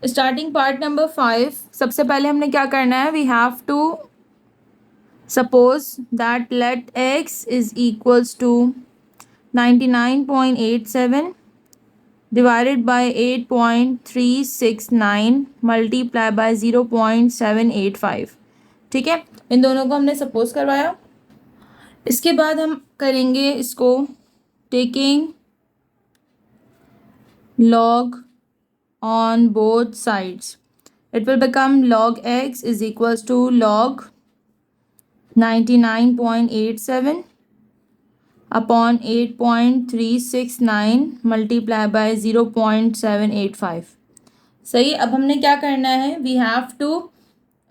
Starting part number 5। सबसे पहले हमने क्या करना है, we have to suppose that let x is equals to 99.87 divided by 8.369 multiply by 0.785। ठीक है, इन दोनों को हमने सपोज करवाया। इसके बाद हम करेंगे इसको taking log on both sides. It will become log x is equals to log 99.87 upon 8.369 multiply by 0.785। सही। अब हमने क्या करना है, we have to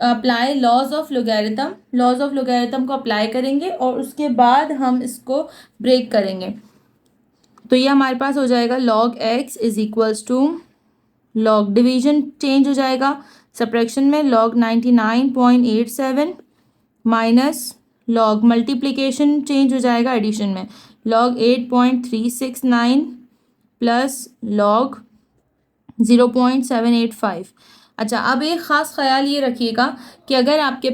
apply laws of logarithm. Laws of logarithm को अप्लाई करेंगे और उसके बाद हम इसको ब्रेक करेंगे। तो ये हमारे पास हो जाएगा log x is equals to log division change हो जाएगा सब्ट्रैक्शन में log 99.87 minus log multiplication change हो जाएगा एडिशन में log 8.369 प्लस log 0.785। अच्छा, अब एक ख़ास ख्याल ये रखिएगा कि अगर आपके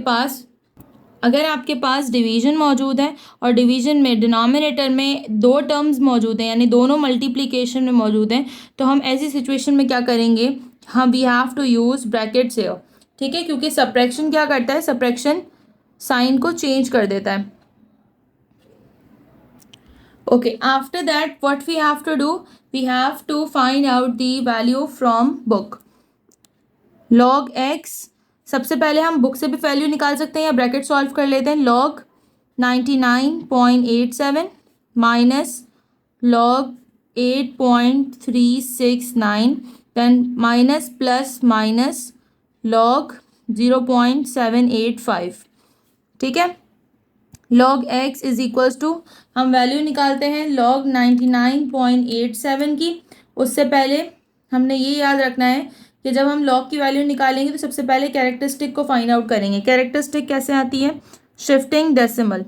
पास डिवीजन मौजूद है और डिवीजन में डिनोमिनेटर में दो टर्म्स मौजूद हैं, यानी दोनों मल्टीप्लिकेशन में मौजूद हैं, तो हम ऐसी सिचुएशन में क्या करेंगे, हम we have to use brackets here. ठीक है, क्योंकि सब्ट्रैक्शन क्या करता है, सब्ट्रैक्शन साइन को चेंज कर देता है। Okay, after that what we have to do, we have to find out the value from book. log x, सबसे पहले हम बुक से भी वैल्यू निकाल सकते हैं या ब्रैकेट सॉल्व कर लेते हैं। log 99.87 minus log 8.369 then minus plus minus log 0.785। ठीक है, log x is equals to, हम वैल्यू निकालते हैं log 99.87 की। उससे पहले हमने ये याद रखना है कि जब हम log की वैल्यू निकालेंगे तो सबसे पहले कैरेक्टरिस्टिक को फाइंड आउट करेंगे। कैरेक्टरिस्टिक कैसे आती है, शिफ्टिंग डेसिमल,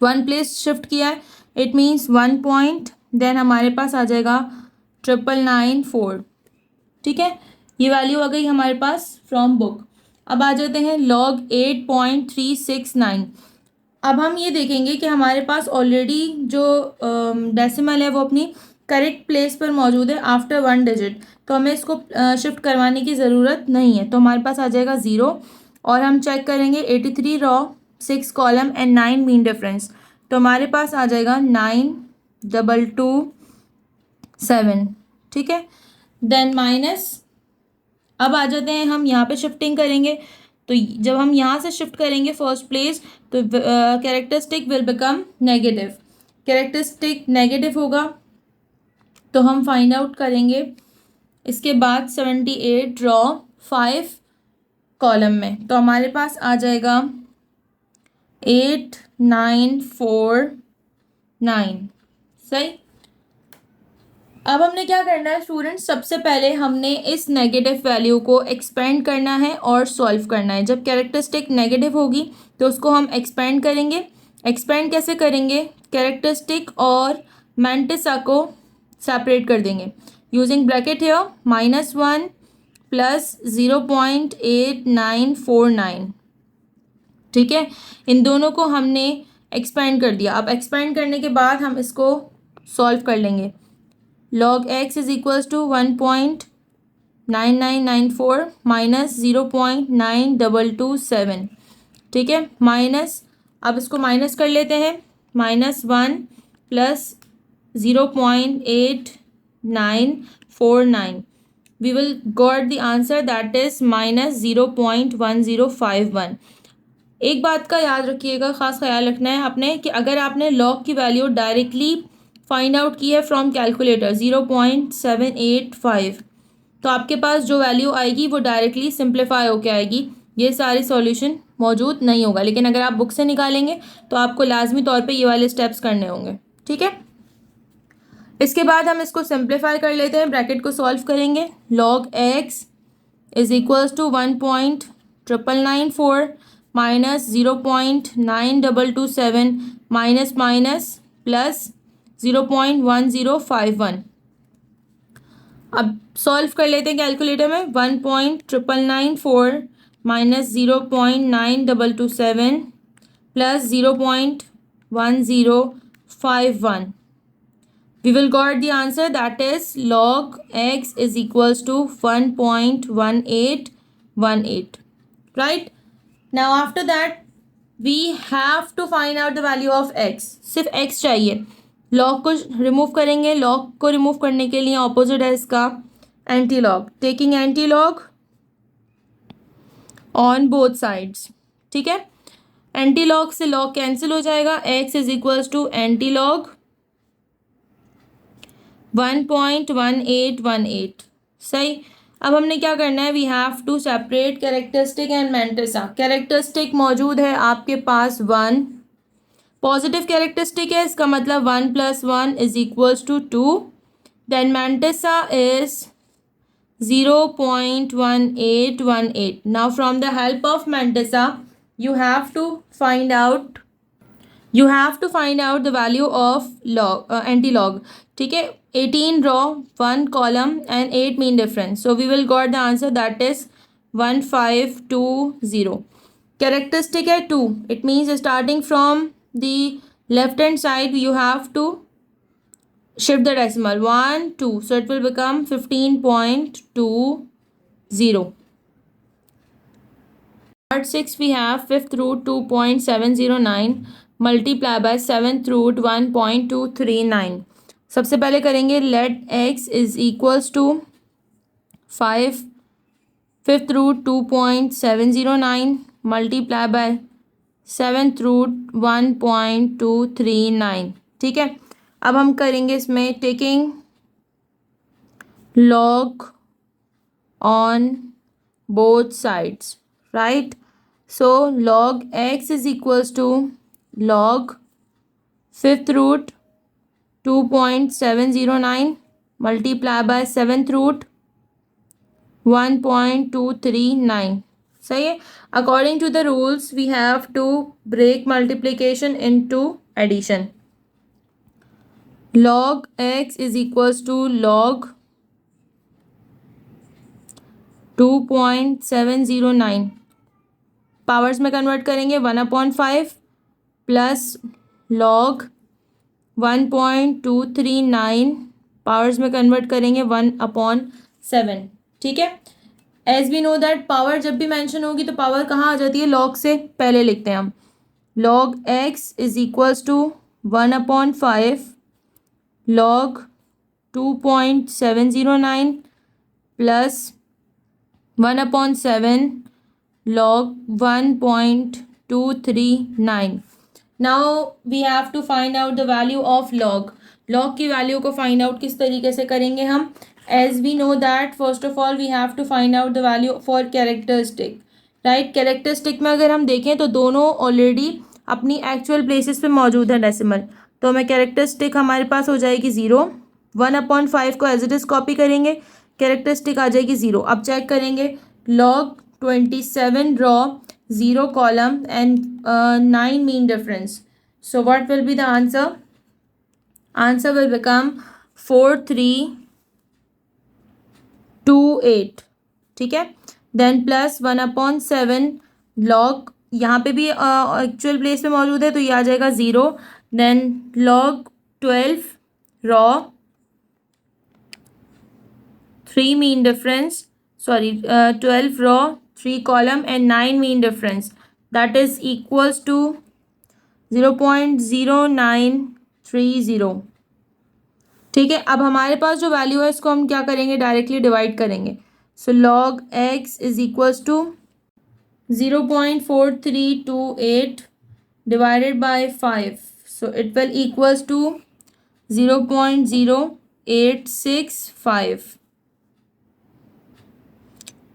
1 प्लेस शिफ्ट किया है, इट मीन्स 1 पॉइंट, देन हमारे पास आ जाएगा 9994। ठीक है, ये वैल्यू आ गई हमारे पास फ्रॉम बुक। अब आ जाते हैं log 8.369। अब हम ये देखेंगे कि हमारे पास ऑलरेडी जो डेसिमल है वो अपनी करेक्ट प्लेस पर मौजूद है आफ्टर 1 डिजिट, तो हमें इसको शिफ्ट करवाने की ज़रूरत नहीं है। तो हमारे पास आ जाएगा 0 और हम चेक करेंगे 83 raw, 6 column and 9 mean difference, तो हमारे पास आ जाएगा 9227। ठीक है, देन माइनस, अब आ जाते हैं हम यहाँ पे शिफ्टिंग करेंगे। तो जब हम यहाँ से शिफ्ट करेंगे फर्स्ट प्लेस तो characteristic will become negative. Characteristic negative होगा तो हम फाइंड आउट करेंगे इसके बाद 78 रॉ 5 कॉलम में, तो हमारे पास आ जाएगा 8949। सही। अब हमने क्या करना है स्टूडेंट्स, सबसे पहले हमने इस नेगेटिव वैल्यू को एक्सपेंड करना है और सॉल्व करना है। जब कैरेक्टरिस्टिक नेगेटिव होगी तो उसको हम एक्सपेंड करेंगे। एक्सपेंड कैसे करेंगे, कैरेक्टरिस्टिक और मैंटिसा को सेपरेट कर देंगे यूजिंग ब्रैकेट हियर, -1 प्लस 0.8949। ठीक है, इन दोनों को हमने एक्सपेंड कर दिया। अब एक्सपेंड करने के बाद हम इसको सॉल्व कर लेंगे। log x is equals to 1.9994 minus 0.9227। ठीक है, माइनस, अब इसको माइनस कर लेते हैं, -1 plus 0.8949, we will got the answer that is -0.1051। एक बात का याद रखिएगा, ख़ास ख्याल रखना है आपने कि अगर आपने log की वैल्यू डायरेक्टली फाइंड आउट की है फ्रॉम कैलकुलेटर 0.785, तो आपके पास जो वैल्यू आएगी वो डायरेक्टली सिंप्लीफाई होके आएगी, ये सारे सॉल्यूशन मौजूद नहीं होगा। लेकिन अगर आप बुक से निकालेंगे तो आपको लाजमी तौर पे ये वाले स्टेप्स करने होंगे। ठीक है, इसके बाद हम इसको सिंप्लीफाई कर लेते हैं, ब्रैकेट को सॉल्व करेंगे। log x is equals to 1.994 minus 0.9227 minus minus plus 0.1051। अब सॉल्व कर लेते हैं कैलकुलेटर में। 1.994 minus 0.9227 plus 0.1051. We will got the answer, that is log x is equals to 1.1818. Right? Now after that we have to find out the value of x. सिर्फ x चाहिए। log को remove करेंगे। log को remove करने के लिए opposite है इसका anti log. Taking anti log on both sides. ठीक है, एंटी लॉग से लॉग कैंसिल हो जाएगा। x is equals to anti log 1.1818। सही। अब हमने क्या करना है, we have to separate characteristic and mantissa. Characteristic मौजूद है आपके पास 1, पॉजिटिव कैरेक्टरिस्टिक है, इसका मतलब 1 + 1 is equals to 2। Then mantissa is 0.1818। Now from the help of mantissa you have to find out the value of log anti-log. ठीक है, 18 row 1 column and 8 mean difference, so we will got the answer, that is 1520. Characteristic है 2, it means starting from the left hand side you have to shift the decimal 1 2, so it will become 15.20. Part 6 we have 5th root 2.709 multiply by 7th root 1.239. सबसे पहले करेंगे let x is equals to 5 5th root 2.709 multiply by 7th root 1.239. ठीक है, अब हम करेंगे इसमें taking log on both sides. Right? So log x is equals to log 5th root 2.709 multiply by 7th root 1.239. सही है। According to the rules we have to break multiplication into addition. Log x is equals to log 2.709 powers में convert करेंगे 1/5 plus log 1.239 powers में convert करेंगे 1/7। ठीक है, as we know that power जब भी मेंशन होगी तो पावर कहाँ आ जाती है, लॉग से पहले लिखते हैं हम। Log x is equals to 1/5 log 2.709 plus 1/7 log 1.239. Now we have to find out the value of log. log की वैल्यू को फाइंड आउट किस तरीके से करेंगे हम, as we know that first of all we have to find out the value for characteristic. Right, characteristic में अगर हम देखें तो दोनों ऑलरेडी अपनी एक्चुअल प्लेसेस पे मौजूद है डेसिमल, तो हमें कैरेक्टरिस्टिक हमारे पास हो जाएगी 0। 1/5 को एज इट इज़ कॉपी करेंगे, कैरेक्टरिस्टिक आ जाएगी 0। अब चेक करेंगे log 27 raw 0 column and 9 mean difference, so what will be the answer? Answer will become 4328. ठीक है, then plus 1/7 log, यहाँ पे भी एक्चुअल प्लेस पे मौजूद है तो ये आ जाएगा 0। then log 12 raw 3 mean difference, 12 raw 3 column and 9 mean difference, that is equals to 0.0930। ठीक है, अब हमारे पास जो वैल्यू है इसको हम क्या करेंगे, डायरेक्टली डिवाइड करेंगे। So log x is equals to 0.4328 divided by 5, so it will equals to 0.0865।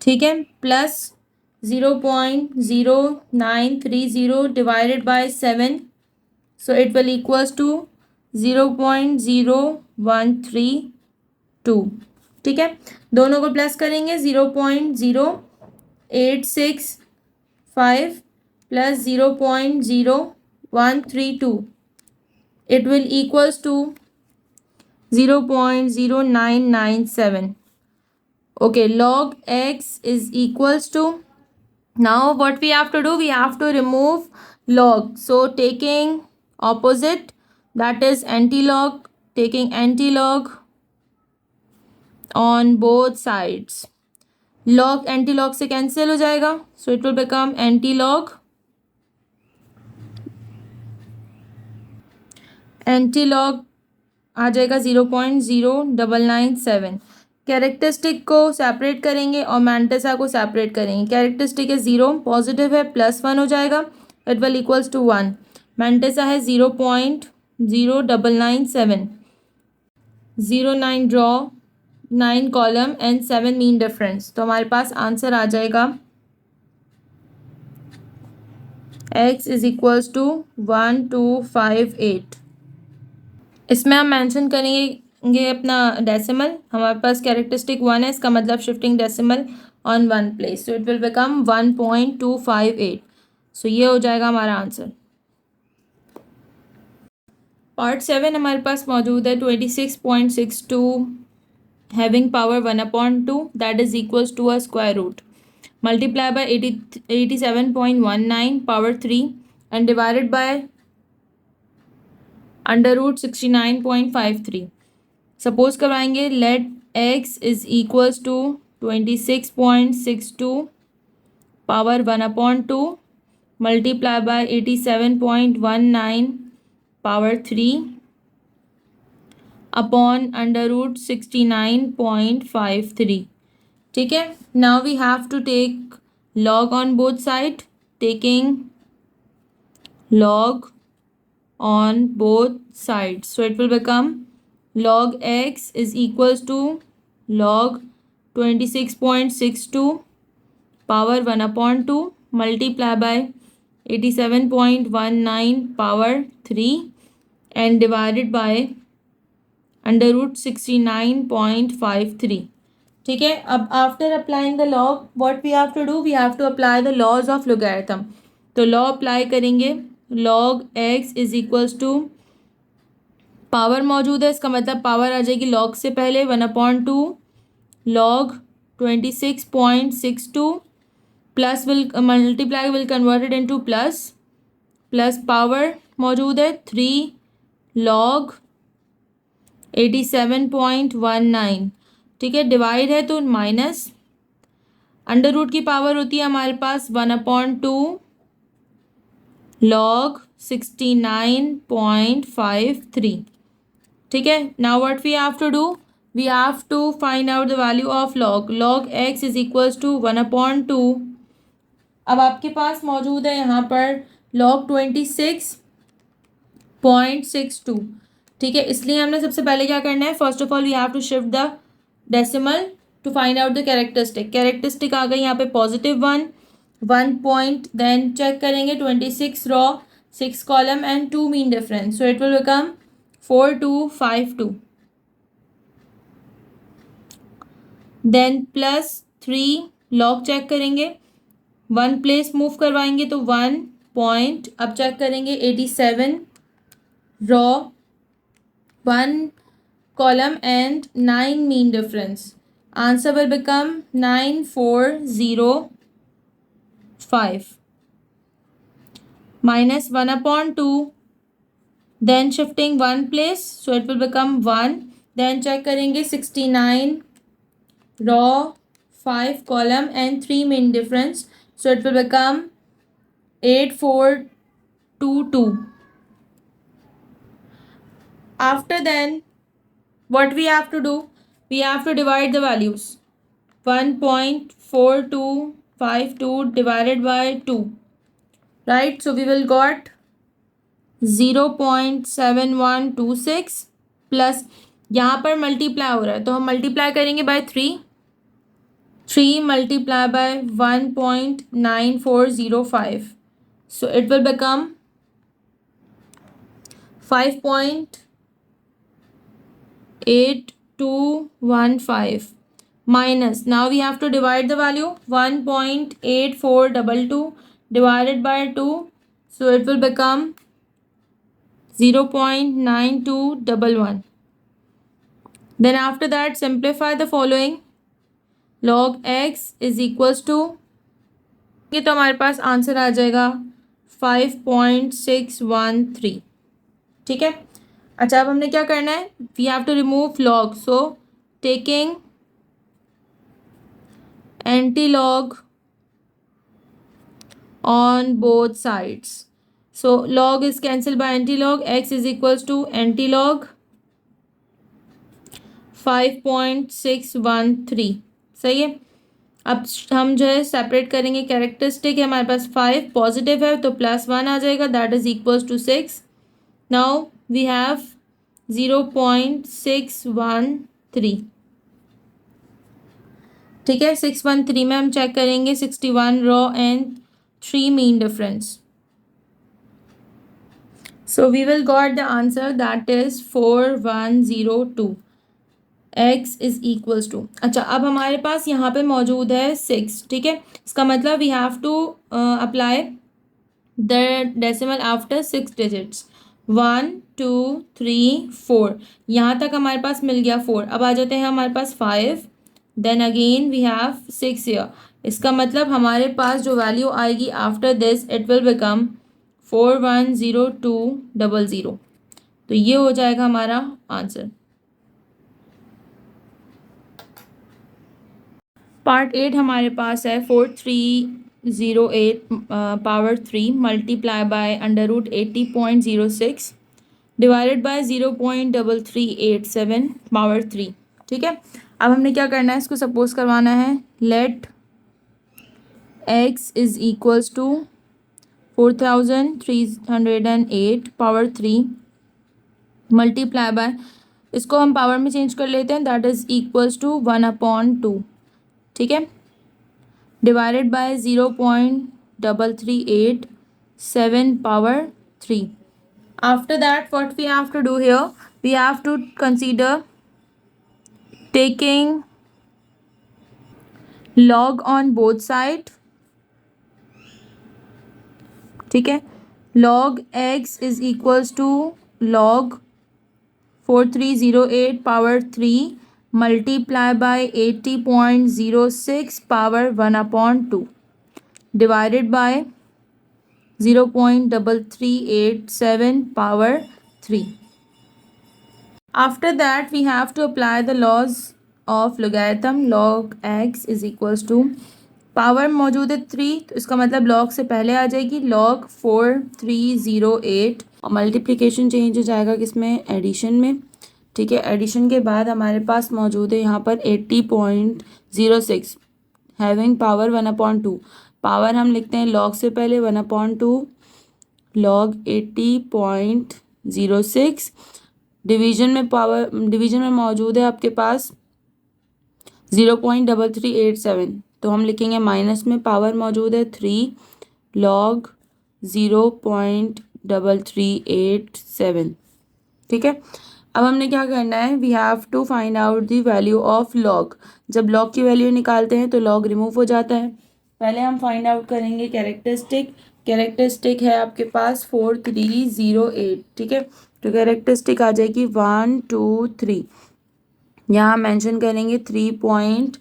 ठीक है, plus 0.0930 divided by 7, so it will equals to 0.0132। ठीक है, दोनों को प्लस करेंगे 0.0865 plus 0.0132, it will equals to 0.0997। Okay, log x is equals to, now what we have to do, we have to remove log. So taking opposite, that is anti-log, taking anti-log on both sides. Log anti-log से cancel हो जाएगा, so it will become anti-log आ जाएगा 0.0997. Characteristic को separate करेंगे और मैंटेसा को separate करेंगे. Characteristic है 0, पॉजिटिव है, +1 हो जाएगा, इट विल इक्वल्स टू 1. मैंटेसा है 0.0997. 09 draw, 9 column and 7 mean difference. तो हमारे पास आंसर आ जाएगा x इज इक्वल्स टू 1258. इसमें हम मेंशन करेंगे अपना डेसिमल. हमारे पास कैरेक्टरिस्टिक 1 है, इसका मतलब shifting decimal on 1 place, so it will become 1.258. सो ये हो जाएगा हमारा आंसर. पार्ट 7 हमारे पास मौजूद है 26.62 having power 1/2 that is equals to a square root multiply by 87.19 power 3 and divided by √69.53. Suppose करवाएंगे let x is equals to 26.62 power 1/2 multiply by 87.19 power 3 upon √69.53. ठीक है. Now we have to take log on both side. Taking log on both sides, so it will become log x is equals to log 26.62 power 1/2 multiply by 87.19 power 3 and divided by √69.53. ठीक है. अब after applying the log what we have to do, we have to apply the laws of logarithm. तो law apply करेंगे. log x is equals to, power मौजूद है, इसका मतलब power आ जाएगी log से पहले 1/2 log 26.62 plus will multiply will converted into plus power मौजूद है 3 log 87.19. ठीक है. डिवाइड है तो माइनस, अंडर रूट की पावर होती है हमारे पास 1/2 log 69.53. ठीक है. Now what we have to do, we have to find out the value of log x is equals to 1/2. अब आपके पास मौजूद है यहाँ पर log 26.62. ठीक है. इसलिए हमने सबसे पहले क्या करना है, first of all we have to shift the decimal to find out the characteristic. Characteristic आ गई यहाँ पे +1 पॉइंट, देन चेक करेंगे 26 row, 6 column and 2 mean difference, so it will become 4252. Then +3 log check करेंगे, 1 प्लेस मूव करवाएंगे तो 1 point. अब check करेंगे 87 raw, 1 column and 9 mean difference. Answer will become 9405 minus 1/2. Then shifting 1 place, so it will become 1. Then check करेंगे 69 raw, 5 column and 3 mean difference, so it will become 8422. After then what we have to do, we have to divide the values. 1.4252 divided by 2, right? So we will got 0.7126 plus यहाँ पर multiply हो रहा है तो हम multiply करेंगे by 3 multiply by 1.9405, so it will become 5.8215 minus, now we have to divide the value, 1.8422 divided by 2, so it will become 0.9211. Then after that simplify the following. log x is equals to, ये तो हमारे पास answer आ जाएगा 5.613। ठीक है। अच्छा, अब हमने क्या करना है, we have to remove log, so taking anti log on both sides. So log is cancelled by anti-log. X is equals to anti-log 5.613। सही है। अब हम जो है सेपरेट करेंगे, कैरेक्टरिस्टिक है हमारे पास 5, पॉजिटिव है तो +1 आ जाएगा, that is equals to 6। Now we have 0.613। ठीक है, 613 में हम चेक करेंगे 61 row and 3 mean difference. So we will got the answer that is 4102। x is equals to, अच्छा अब हमारे पास यहाँ पे मौजूद है 6। ठीक है, इसका मतलब we have to apply the decimal after 6 digits, 1 2 3 4, यहाँ तक हमारे पास मिल गया 4। अब आ जाते हैं हमारे पास 5, then again we have 6 here. इसका मतलब हमारे पास जो वैल्यू आएगी after this it will become 410200। तो ये हो जाएगा हमारा आंसर। पार्ट 8 हमारे पास है 4308 power 3 multiply by √80.06 divided by 0.3387 power 3। ठीक है, अब हमने क्या करना है, इसको सपोज करवाना है, let x is equals to 4308 power 3 multiply by, इसको हम पावर में चेंज कर लेते हैं, दैट इज इक्वल्स टू 1/2। ठीक है, divided by 0.3387 power 3। After that what we have to do here, we have to consider taking log on both side। ठीक है, log x is equals to log 4308 power 3 multiply by 80.06 power 1/2 divided by 0.3387 power 3। After that we have to apply the laws of logarithm। log x is equals to, power मौजूद है 3 तो इसका मतलब log से पहले आ जाएगी log 4308 और multiplication change हो जाएगा किसमें, एडिशन में। ठीक है, एडिशन के बाद हमारे पास मौजूद है यहाँ पर 80.06 हैविंग पावर 1/2। पावर हम लिखते हैं log से पहले 1/2 log 80.06। डिवीजन में पावर, डिवीजन में मौजूद है आपके पास 0.3387 तो हम लिखेंगे माइनस में, पावर मौजूद है 3 log 0.3387। ठीक है, अब हमने क्या करना है, we have to find out the value of log. जब लॉग की वैल्यू निकालते हैं तो लॉग रिमूव हो जाता है। पहले हम फाइंड आउट करेंगे कैरेक्टरिस्टिक। कैरेक्टरिस्टिक है आपके पास 4308। ठीक है, तो कैरेक्टरिस्टिक आ जाएगी 1 2 3, यहाँ मेंशन करेंगे 3 पॉइंट।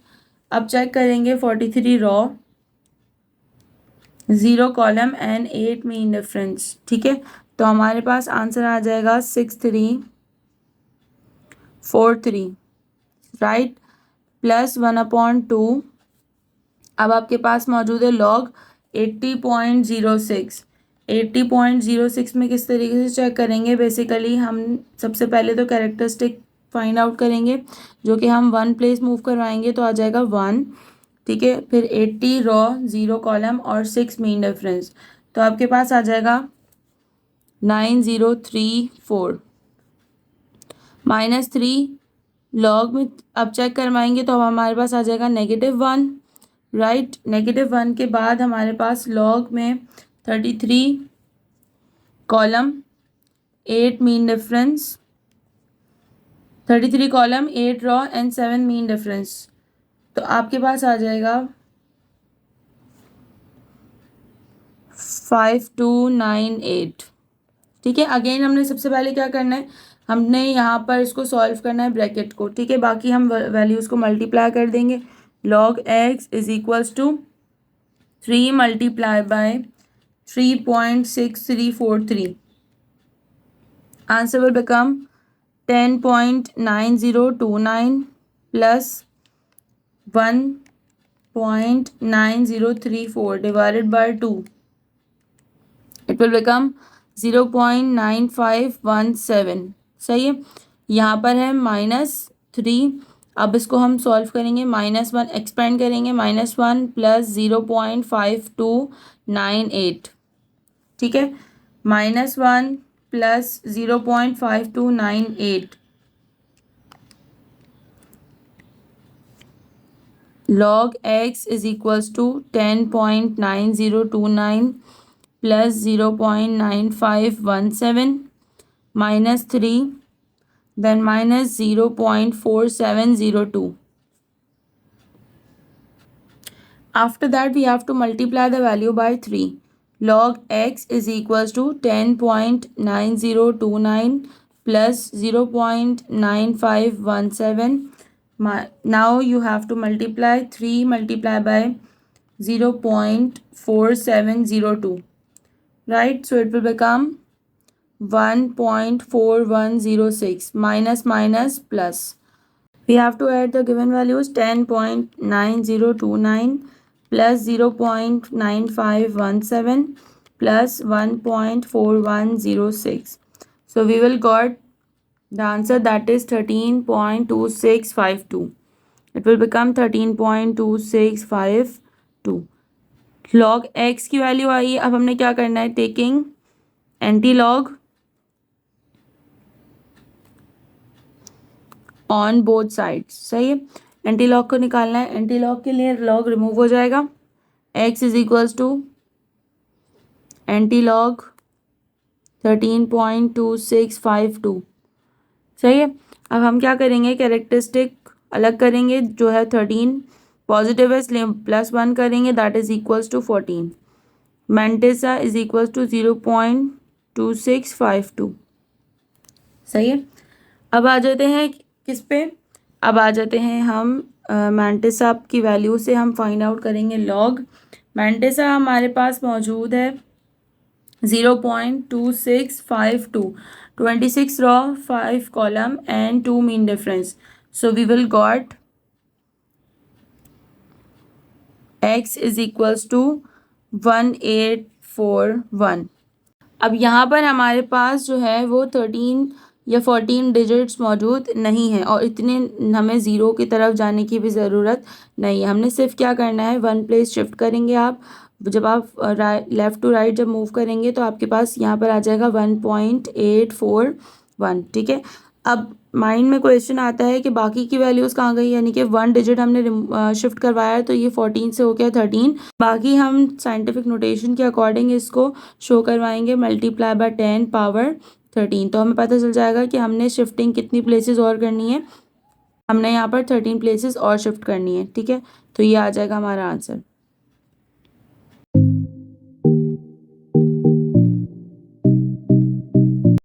अब चेक करेंगे 43 raw, 0 column and 8 mean difference. ठीक है, तो हमारे पास आंसर आ जाएगा 6343, राइट, प्लस 1/2। अब आपके पास मौजूद है लॉग 80.06। 80.06 में किस तरीके से चेक करेंगे, बेसिकली हम सबसे पहले तो कैरेक्टरिस्टिक फाइंड आउट करेंगे, जो कि हम 1 प्लेस मूव करवाएंगे तो आ जाएगा 1। ठीक है, फिर 80 रॉ, 0 कॉलम और 6 मीन डिफरेंस, तो आपके पास आ जाएगा 9034 -3 लॉग में। अब चेक करवाएंगे तो अब हमारे पास आ जाएगा -1, राइट। -1 के बाद हमारे पास लॉग में 33 column 8 mean difference, 33 column 8 raw and 7 mean difference, तो आपके पास आ जाएगा 5298। ठीक है, अगेन हमने सबसे पहले क्या करना है, हमने यहाँ पर इसको सॉल्व करना है ब्रैकेट को। ठीक है, बाकी हम वैल्यूज़ को मल्टीप्लाई कर देंगे। log x is equals to 3 multiplied by 3.6343. Answer will become 10.9029 plus 1.9034 divided by 2. It will become 0.9517. सही है. यहाँ पर है -3. अब इसको हम सॉल्व करेंगे. -1 एक्सपेंड करेंगे. -1 प्लस 0.5298. ठीक है. -1 plus 0.5298. log x is equals to 10.9029 plus 0.9517 minus 3, then minus 0.4702. After that we have to multiply the value by 3. log x is equals to 10.9029 plus 0.9517. Now you have to multiply 3 multiplied by 0.4702, right? So it will become 1.4106 minus plus. We have to add the given values. 10.9029 plus 0.9517 plus 1.4106. So we will got the answer, that is 13.2652. It will become 13.2652. log x की value आई. अब हमने क्या करना है, taking anti log on both sides. सही है. Anti log को निकालना है. एंटी लॉग के लिए लॉग रिमूव हो जाएगा. x is equals to anti log 13.2652. सही है. अब हम क्या करेंगे, कैरेक्टरिस्टिक अलग करेंगे. जो है 13 पॉजिटिव है इसलिए +1 करेंगे, that is equals to 14. Mantissa is equals to 0.2652. सही है. अब आ जाते हैं किस पे, अब आ जाते हैं हम मैंटिसा की वैल्यू से हम फाइंड आउट करेंगे लॉग. मैंटिसा हमारे पास मौजूद है 0.2652. 26 row, 5 column and 2 mean difference. So we will got x is equals to 1841. अब यहाँ पर हमारे पास जो है वो 13 या 14 डिजिट्स मौजूद नहीं है और इतने हमें ज़ीरो की तरफ जाने की भी ज़रूरत नहीं है. हमने सिर्फ क्या करना है, 1 प्लेस शिफ्ट करेंगे. आप जब आप लेफ़्ट टू राइट जब मूव करेंगे तो आपके पास यहाँ पर आ जाएगा 1.841. ठीक है. अब माइंड में क्वेश्चन आता है कि बाकी की वैल्यूज़ कहाँ गई, यानी कि 1 डिजिट हमने शिफ्ट करवाया है तो ये 14 से हो गया 13. बाकी हम साइंटिफिक नोटेशन के अकॉर्डिंग इसको शो करवाएंगे मल्टीप्लाई बाय 10 पावर 13. तो हमें पता चल जाएगा कि हमने शिफ्टिंग कितनी प्लेसेस और करनी है. हमने यहाँ पर 13 प्लेसेस और शिफ्ट करनी है. ठीक है. तो ये आ जाएगा हमारा आंसर.